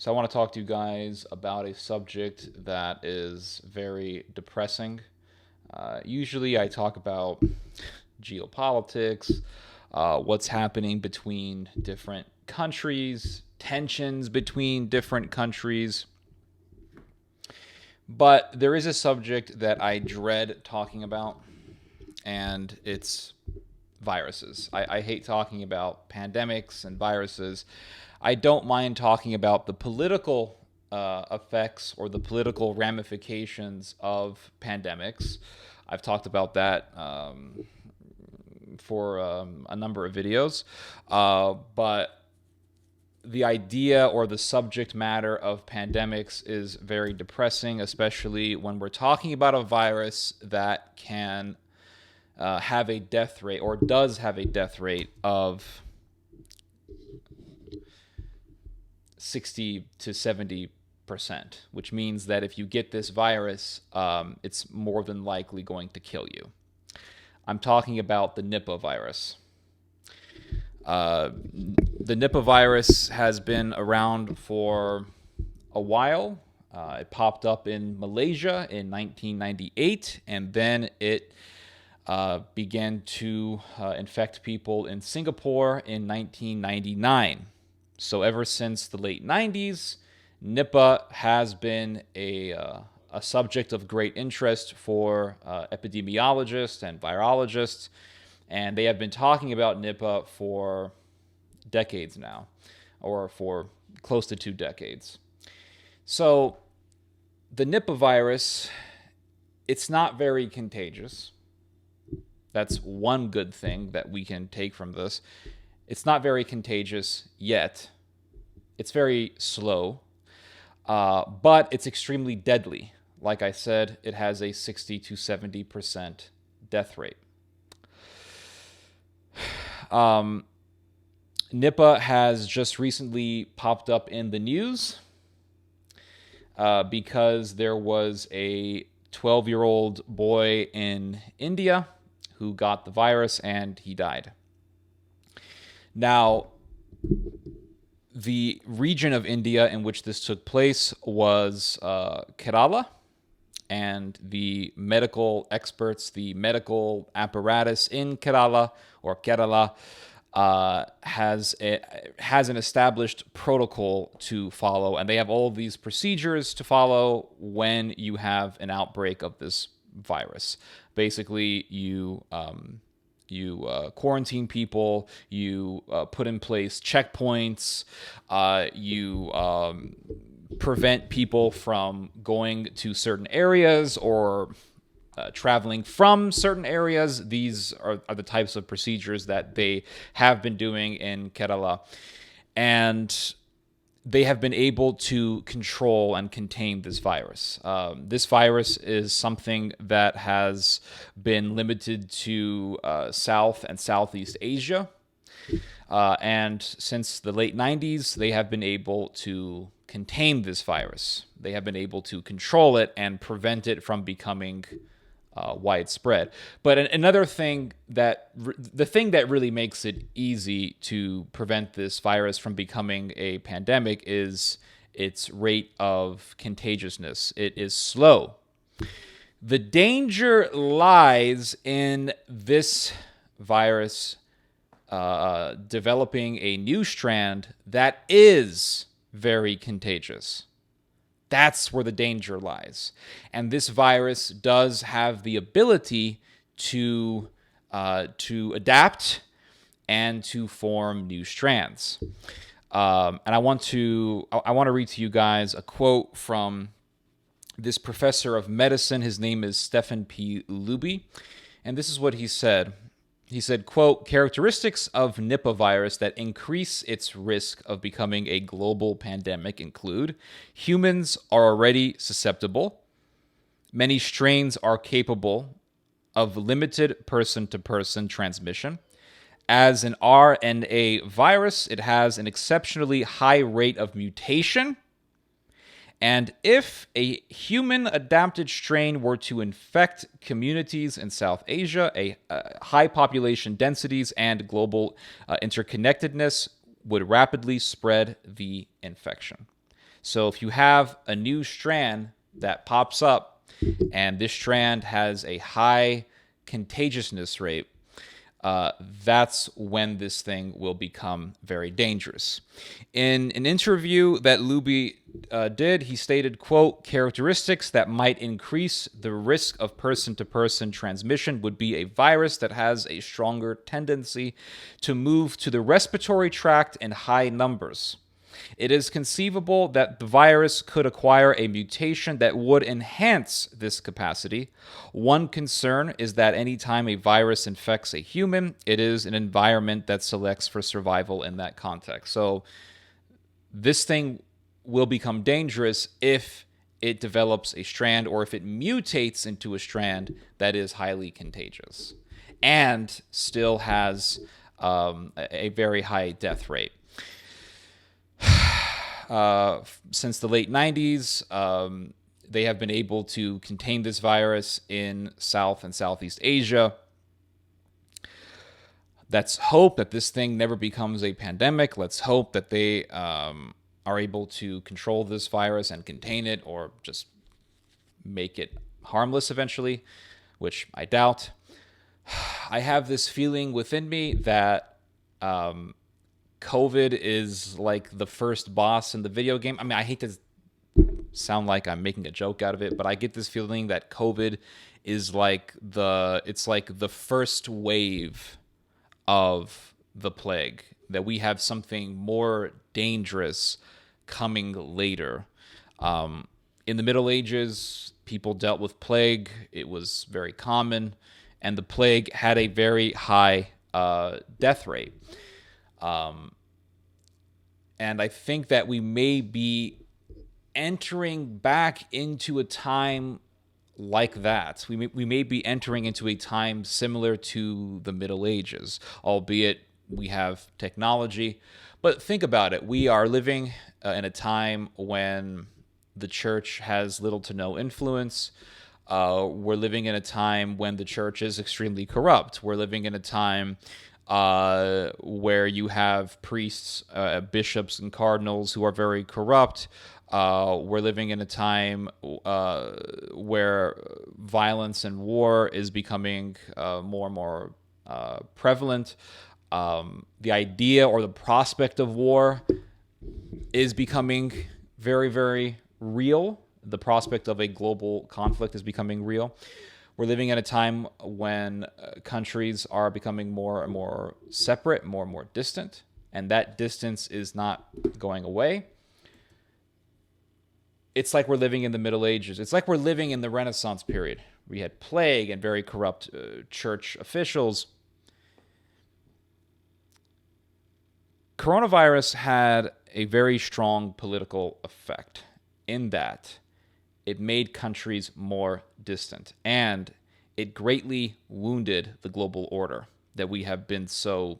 So I want to talk to you guys about a subject that is very depressing. Usually I talk about geopolitics, what's happening between different countries, tensions between different countries. But there is a subject that I dread talking about, and it's viruses. I hate talking about pandemics and viruses. I don't mind talking about the political effects or the political ramifications of pandemics. I've talked about that for a number of videos. But the idea or the subject matter of pandemics is very depressing, especially when we're talking about a virus that can have a death rate or does have a death rate of 60 to 70%, which means that if you get this virus, it's more than likely going to kill you. I'm talking about the Nipah virus. The Nipah virus has been around for a while. It popped up in Malaysia in 1998, and then it began to infect people in Singapore in 1999. So ever since the late 90s, Nipah has been a subject of great interest for epidemiologists and virologists, and they have been talking about Nipah for decades now, or for close to 2 decades. So the Nipah virus, it's not very contagious. That's one good thing that we can take from this. It's not very contagious yet. It's very slow, but it's extremely deadly. Like I said, it has a 60 to 70% death rate. Nipah has just recently popped up in the news because there was a 12-year-old boy in India who got the virus and he died. Now, the region of India in which this took place was Kerala, and the medical experts, the medical apparatus in Kerala has an established protocol to follow, and they have all of these procedures to follow when you have an outbreak of this virus. Basically, you quarantine people, you put in place checkpoints, you prevent people from going to certain areas or traveling from certain areas. These are the types of procedures that they have been doing in Kerala. And they have been able to control and contain this virus. This virus is something that has been limited to South and Southeast Asia. And since the late 90s, they have been able to contain this virus. They have been able to control it and prevent it from becoming widespread. But another thing the thing that really makes it easy to prevent this virus from becoming a pandemic is its rate of contagiousness. It is slow. The danger lies in this virus developing a new strand that is very contagious. That's where the danger lies. And this virus does have the ability to adapt and to form new strands. And I want to read to you guys a quote from this professor of medicine. His name is Stephen P. Luby. And this is what he said. He said, quote, "Characteristics of Nipah virus that increase its risk of becoming a global pandemic include humans are already susceptible. Many strains are capable of limited person-to-person transmission. As an RNA virus, it has an exceptionally high rate of mutation. And if a human-adapted strain were to infect communities in South Asia, high population densities and global interconnectedness would rapidly spread the infection." So if you have a new strand that pops up and this strand has a high contagiousness rate, that's when this thing will become very dangerous. In an interview that Luby did, he stated, quote, characteristics that might increase the risk of person-to-person transmission would be a virus that has a stronger tendency to move to the respiratory tract in high numbers. It is conceivable that the virus could acquire a mutation that would enhance this capacity. One concern is that anytime a virus infects a human, it is an environment that selects for survival in that context. So this thing will become dangerous if it develops a strand or if it mutates into a strand that is highly contagious and still has a very high death rate. Since the late 90s, they have been able to contain this virus in South and Southeast Asia. Let's hope that this thing never becomes a pandemic. Let's hope that they are able to control this virus and contain it, or just make it harmless eventually, which I doubt. I have this feeling within me that COVID is like the first boss in the video game. I mean, I hate to sound like I'm making a joke out of it, but I get this feeling that COVID is like the first wave of the plague, that we have something more dangerous coming later. In the Middle Ages, people dealt with plague. It was very common, and the plague had a very high death rate. And I think that we may be entering back into a time like that. We may be entering into a time similar to the Middle Ages, albeit we have technology. But think about it. We are living in a time when the church has little to no influence. We're living in a time when the church is extremely corrupt. We're living in a time where you have priests, bishops, and cardinals who are very corrupt. We're living in a time where violence and war is becoming more and more prevalent. The idea or the prospect of war is becoming very, very real. The prospect of a global conflict is becoming real. We're living in a time when countries are becoming more and more separate, more and more distant, and that distance is not going away. It's like we're living in the Middle Ages. It's like we're living in the Renaissance period. We had plague and very corrupt church officials. Coronavirus had a very strong political effect in that it made countries more distant, and it greatly wounded the global order that we have been so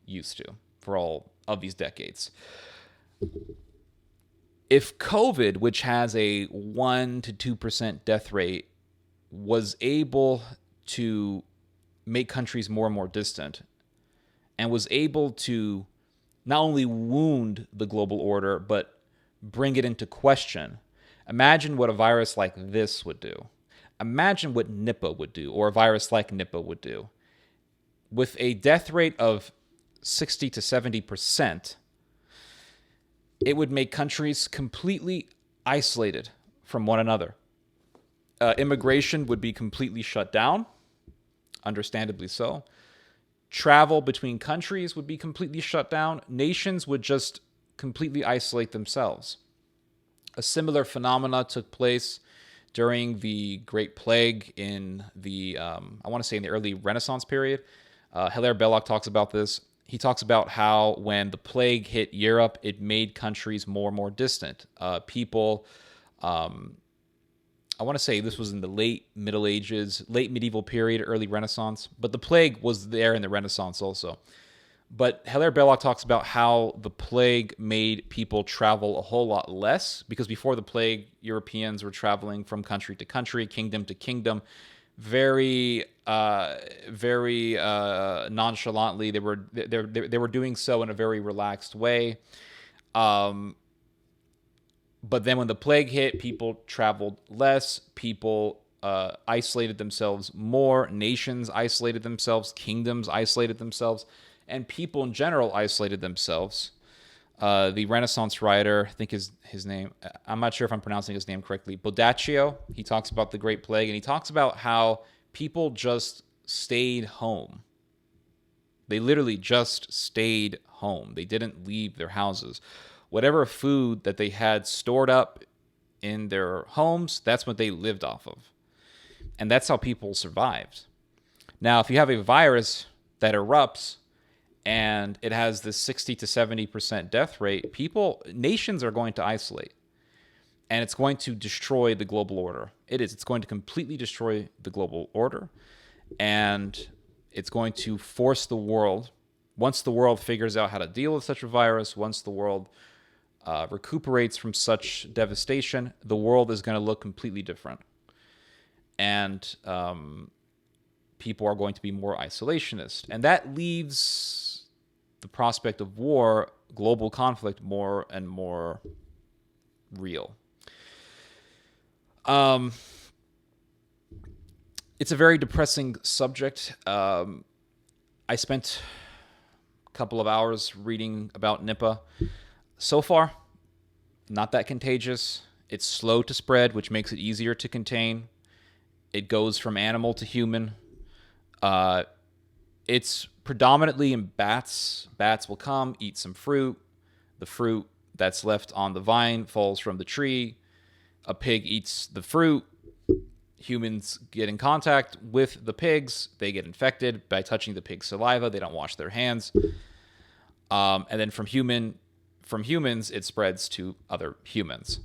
used to for all of these decades. If COVID, which has a 1 to 2% death rate, was able to make countries more and more distant, and was able to not only wound the global order, but bring it into question, imagine what a virus like this would do. Imagine what Nipah would do, or a virus like Nipah would do. With a death rate of 60 to 70%, it would make countries completely isolated from one another. Immigration would be completely shut down, understandably so. Travel between countries would be completely shut down. Nations would just completely isolate themselves. A similar phenomena took place during the Great Plague in the, I want to say in the early Renaissance period. Hilaire Belloc talks about this. He talks about how when the plague hit Europe, it made countries more and more distant. People, I want to say this was in the late Middle Ages, late medieval period, early Renaissance, but the plague was there in the Renaissance also. But Hilaire Belloc talks about how the plague made people travel a whole lot less, because before the plague, Europeans were traveling from country to country, kingdom to kingdom, very nonchalantly. They were doing so in a very relaxed way. But then when the plague hit, people traveled less. People isolated themselves more. Nations isolated themselves. Kingdoms isolated themselves. And people in general isolated themselves. The Renaissance writer, I think his name, I'm not sure if I'm pronouncing his name correctly, Boccaccio, he talks about the Great Plague, and he talks about how people just stayed home. They literally just stayed home. They didn't leave their houses. Whatever food that they had stored up in their homes, that's what they lived off of. And that's how people survived. Now, if you have a virus that erupts and it has this 60 to 70% death rate, nations are going to isolate. And it's going to destroy the global order. It is. It's going to completely destroy the global order. And it's going to force the world, once the world figures out how to deal with such a virus, once the world recuperates from such devastation, the world is going to look completely different. And people are going to be more isolationist. And that leaves the prospect of war, global conflict, more and more real. It's a very depressing subject. I spent a couple of hours reading about Nipah. So far, not that contagious. It's slow to spread, which makes it easier to contain. It goes from animal to human. It's predominantly in bats. Bats will come, eat some fruit. The fruit that's left on the vine falls from the tree. A pig eats the fruit. Humans get in contact with the pigs. They get infected by touching the pig's saliva. They don't wash their hands. And then from humans, it spreads to other humans.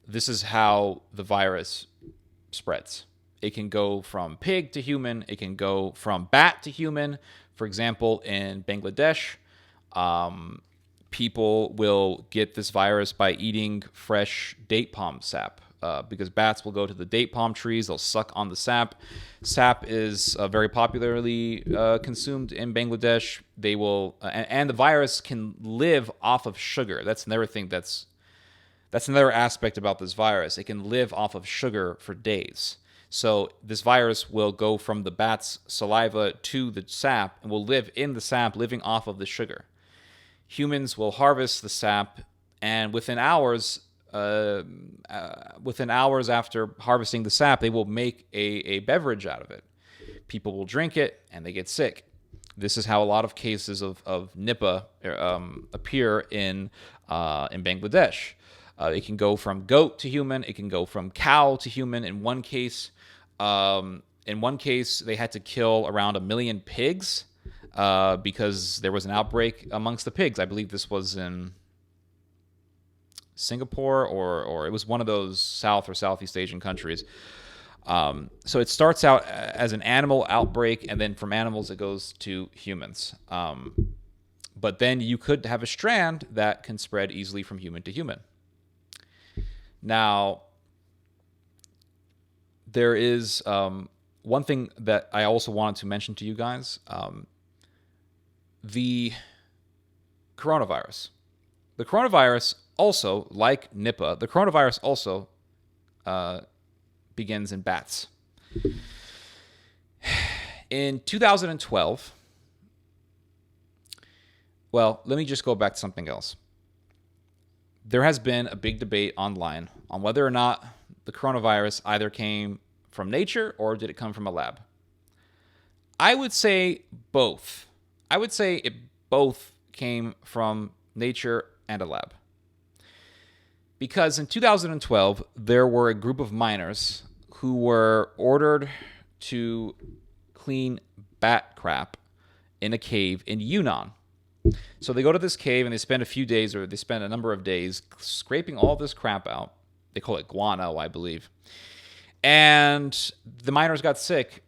This is how the virus spreads. It can go from pig to human. It can go from bat to human. For example, in Bangladesh, people will get this virus by eating fresh date palm sap. Because bats will go to the date palm trees, they'll suck on the sap. Sap is very popularly consumed in Bangladesh. They will, and the virus can live off of sugar. That's another thing. That's another aspect about this virus. It can live off of sugar for days. So this virus will go from the bat's saliva to the sap and will live in the sap, living off of the sugar. Humans will harvest the sap, and within hours after harvesting the sap, they will make a beverage out of it. People will drink it, and they get sick. This is how a lot of cases of Nipah appear in Bangladesh. It can go from goat to human. It can go from cow to human. In one case, they had to kill around 1 million pigs because there was an outbreak amongst the pigs. I believe this was in Singapore or it was one of those South or Southeast Asian countries. So it starts out as an animal outbreak, and then from animals it goes to humans. But then you could have a strand that can spread easily from human to human. Now, there is one thing that I also wanted to mention to you guys. The coronavirus. The coronavirus also, like Nipah, the coronavirus also begins in bats. In 2012, well, let me just go back to something else. There has been a big debate online on whether or not the coronavirus either came from nature or did it come from a lab. I would say both. I would say it both came from nature and a lab. Because in 2012, there were a group of miners who were ordered to clean bat crap in a cave in Yunnan. So they go to this cave and they spend a number of days scraping all this crap out. They call it guano, I believe. And the miners got sick,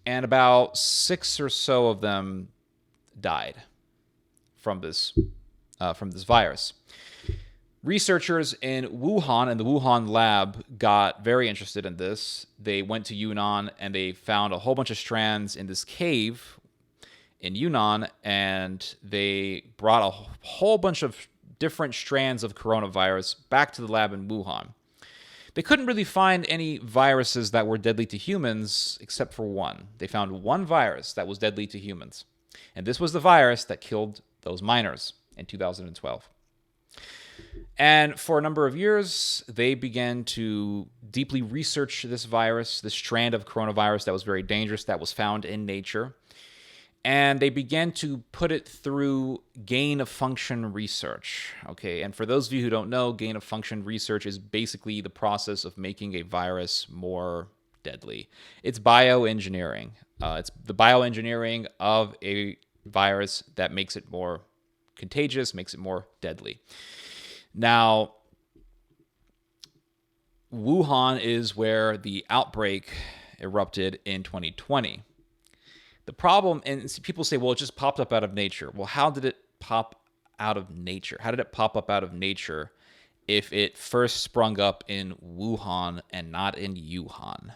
and about 6 or so of them died from this virus. Researchers in Wuhan and the Wuhan lab got very interested in this. They went to Yunnan and they found a whole bunch of strands in this cave in Yunnan, and they brought a whole bunch of different strands of coronavirus back to the lab in Wuhan. They couldn't really find any viruses that were deadly to humans except for one. They found one virus that was deadly to humans. And this was the virus that killed those miners in 2012. And for a number of years, they began to deeply research this virus, this strand of coronavirus that was very dangerous, that was found in nature. And they began to put it through gain-of-function research. Okay, and for those of you who don't know, gain-of-function research is basically the process of making a virus more deadly. It's bioengineering. It's the bioengineering of a virus that makes it more contagious, makes it more deadly. Now, Wuhan is where the outbreak erupted in 2020. The problem, and people say, well, it just popped up out of nature. Well, how did it pop out of nature? How did it pop up out of nature if it first sprung up in Wuhan and not in Wuhan?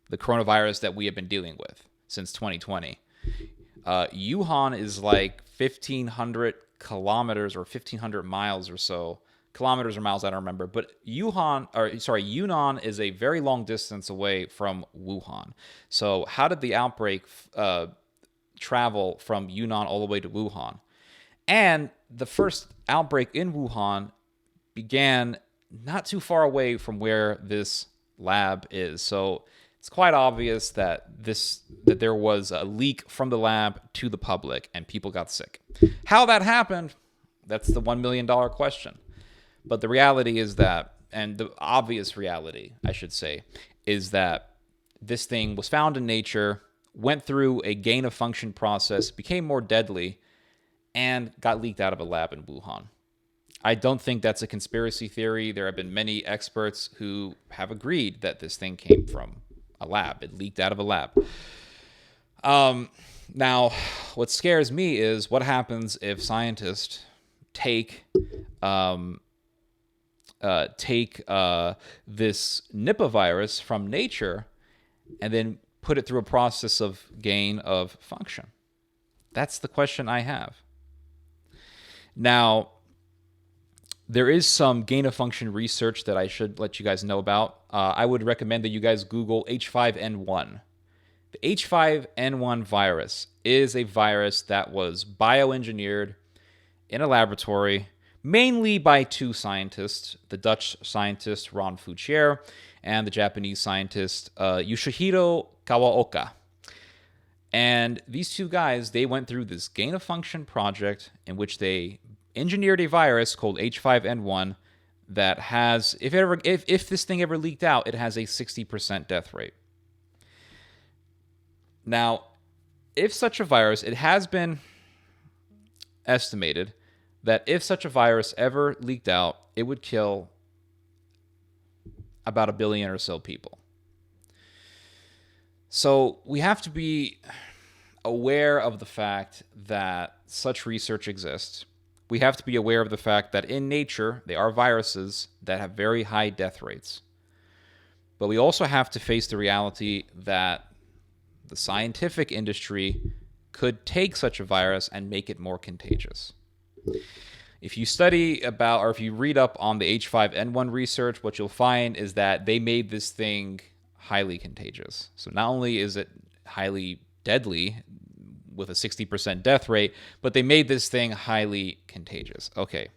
The coronavirus that we have been dealing with since 2020. Wuhan is like 1,500 kilometers or 1,500 miles or so. Kilometers or miles, I don't remember. But Yunnan is a very long distance away from Wuhan. So how did the outbreak travel from Yunnan all the way to Wuhan? And the first outbreak in Wuhan began not too far away from where this lab is. So it's quite obvious that there was a leak from the lab to the public and people got sick. How that happened, that's the $1 million question. But the reality is that, and the obvious reality, I should say, is that this thing was found in nature, went through a gain-of-function process, became more deadly, and got leaked out of a lab in Wuhan. I don't think that's a conspiracy theory. There have been many experts who have agreed that this thing came from a lab. It leaked out of a lab. Now, what scares me is what happens if scientists take this Nipah virus from nature and then put it through a process of gain of function. That's the question I have. Now, there is some gain of function research that I should let you guys know about. I would recommend that you guys Google H5N1. The H5N1 virus is a virus that was bioengineered in a laboratory, mainly by two scientists, the Dutch scientist Ron Fouchier and the Japanese scientist Yoshihiro Kawaoka. And these two guys, they went through this gain-of-function project in which they engineered a virus called H5N1 that has, if this thing ever leaked out, it has a 60% death rate. Now, if such a virus, it has been estimated that if such a virus ever leaked out, it would kill about 1 billion or so people. So we have to be aware of the fact that such research exists. We have to be aware of the fact that in nature, there are viruses that have very high death rates. But we also have to face the reality that the scientific industry could take such a virus and make it more contagious. If you study about, or if you read up on the H5N1 research, what you'll find is that they made this thing highly contagious. So not only is it highly deadly with a 60% death rate, but they made this thing highly contagious. Okay.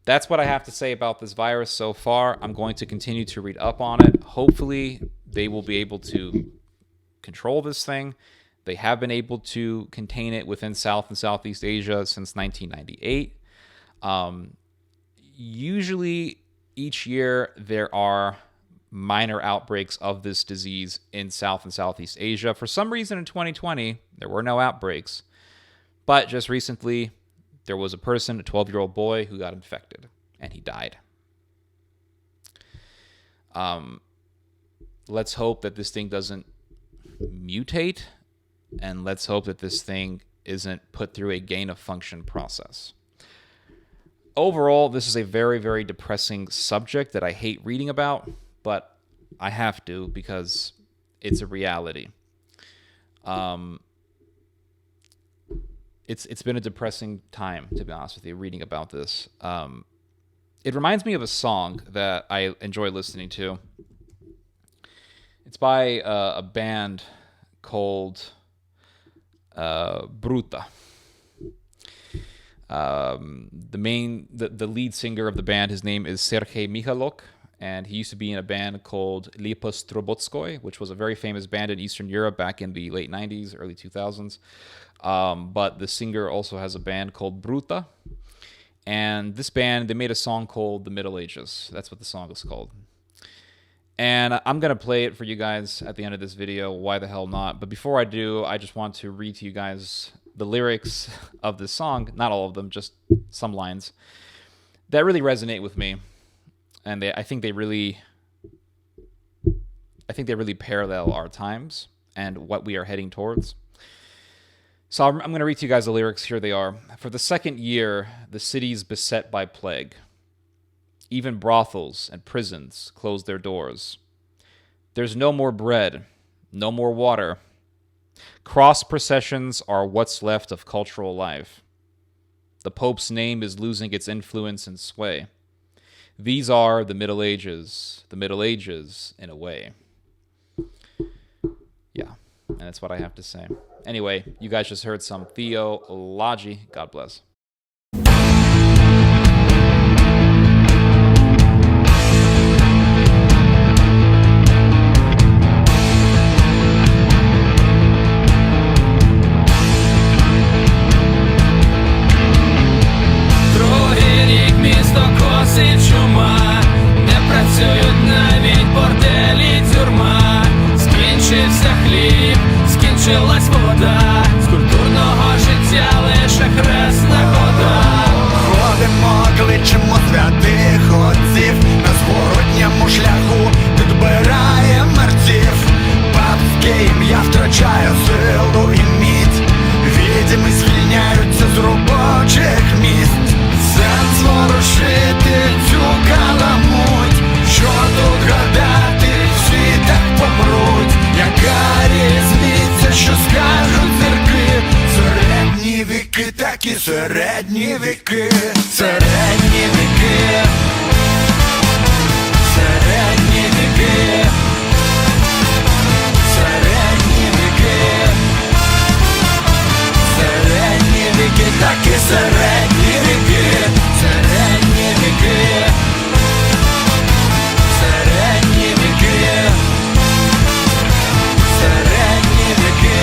That's what I have to say about this virus so far. I'm going to continue to read up on it. Hopefully, they will be able to control this thing. They have been able to contain it within South and Southeast Asia since 1998. Usually, each year, there are minor outbreaks of this disease in South and Southeast Asia. For some reason, in 2020, there were no outbreaks. But just recently, there was a person, a 12-year-old boy, who got infected, and he died. Let's hope that this thing doesn't mutate, and let's hope that this thing isn't put through a gain-of-function process. Overall, this is a very, very depressing subject that I hate reading about, but I have to because it's a reality. it's been a depressing time, to be honest with you, reading about this. It reminds me of a song that I enjoy listening to. It's by a band called Bruta. The lead singer of the band, his name is Sergei Michalok, and he used to be in a band called Nipah, which was a very famous band in Eastern Europe back in the late 90s, early 2000s. But the singer also has a band called Bruta. And this band, they made a song called The Middle Ages. That's what the song is called. And I'm going to play it for you guys at the end of this video. Why the hell not? But before I do, I just want to read to you guys the lyrics of this song. Not all of them, just some lines that really resonate with me. And I think they really parallel our times and what we are heading towards. So I'm going to read to you guys the lyrics. Here they are. For the second year, the city's beset by plague. Even brothels and prisons close their doors. There's no more bread, no more water. Cross processions are what's left of cultural life. The Pope's name is losing its influence and sway. These are the Middle Ages in a way. Yeah, and that's what I have to say. Anyway, you guys just heard some theology. God bless. Другий рік місто косить чума, не працюють навіть борделі, тюрма. Скінчився хліб, скінчилась вода, з культурного життя лише хресна хода. Ходимо, кличемо святих отців, на зворотньому шляху підбирає мерців. Папське ім'я втрачає силу і міць, відьми звільняються з робочих місць. Сенс ворушити цю каламуть, що тут гадати, всі так помруть. Яка різниця, що скажуть зірки? Середні віки, такі середні віки. Середні віки. Середні віки. Середні віки. Середні віки, такі середні віки. Середні віки. Середні віки. Середні віки.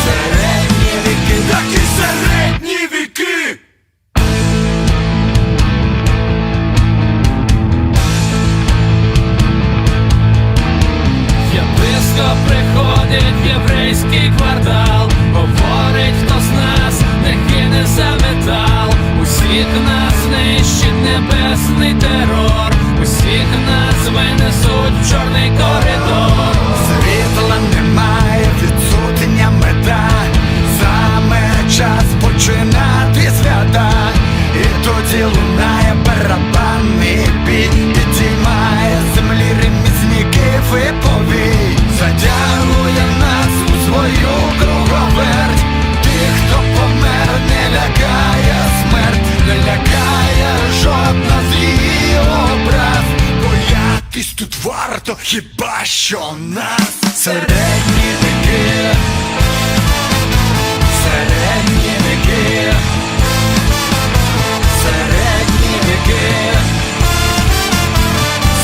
Середні віки, такі середні віки. Єпископ приходить в єврейський квартал, говорить, хто з нас не кине за метал. Усіх нас знищить небесний терор, усіх нас винесуть в чорний коридор. Світла немає, відсутня мета, саме час починати свята. І тоді лунає барабанний бій, підіймає землі ремісників і повій. Затягує нас у свою круговерть. Тих, хто помер, не лякає смерть, не лякає жодна з її образ. Боятись тут варто, хіба що нас. Середні віки. Середні віки. Середні віки.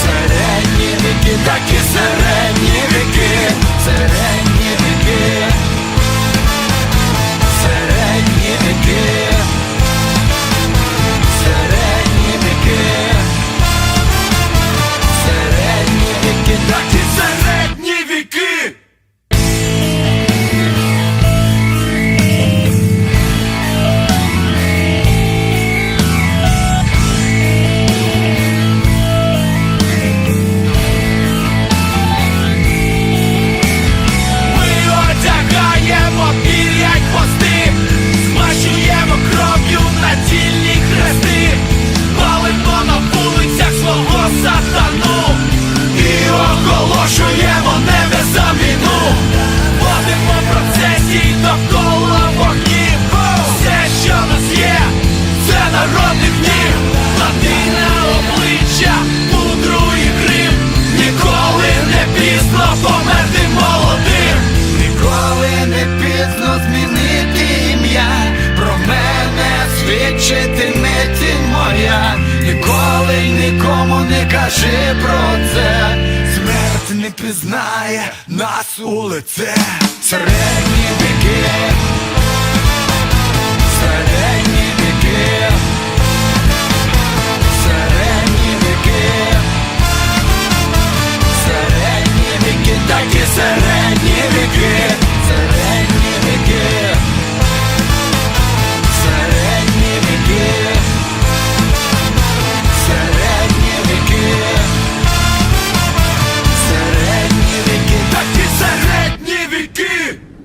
Середні віки, такі середні віки. Середні віки. Середні віки. Середні віки. Середні віки, такі середні віки. скажи про це. Смерть не пізнає нас у лице. Середні віки,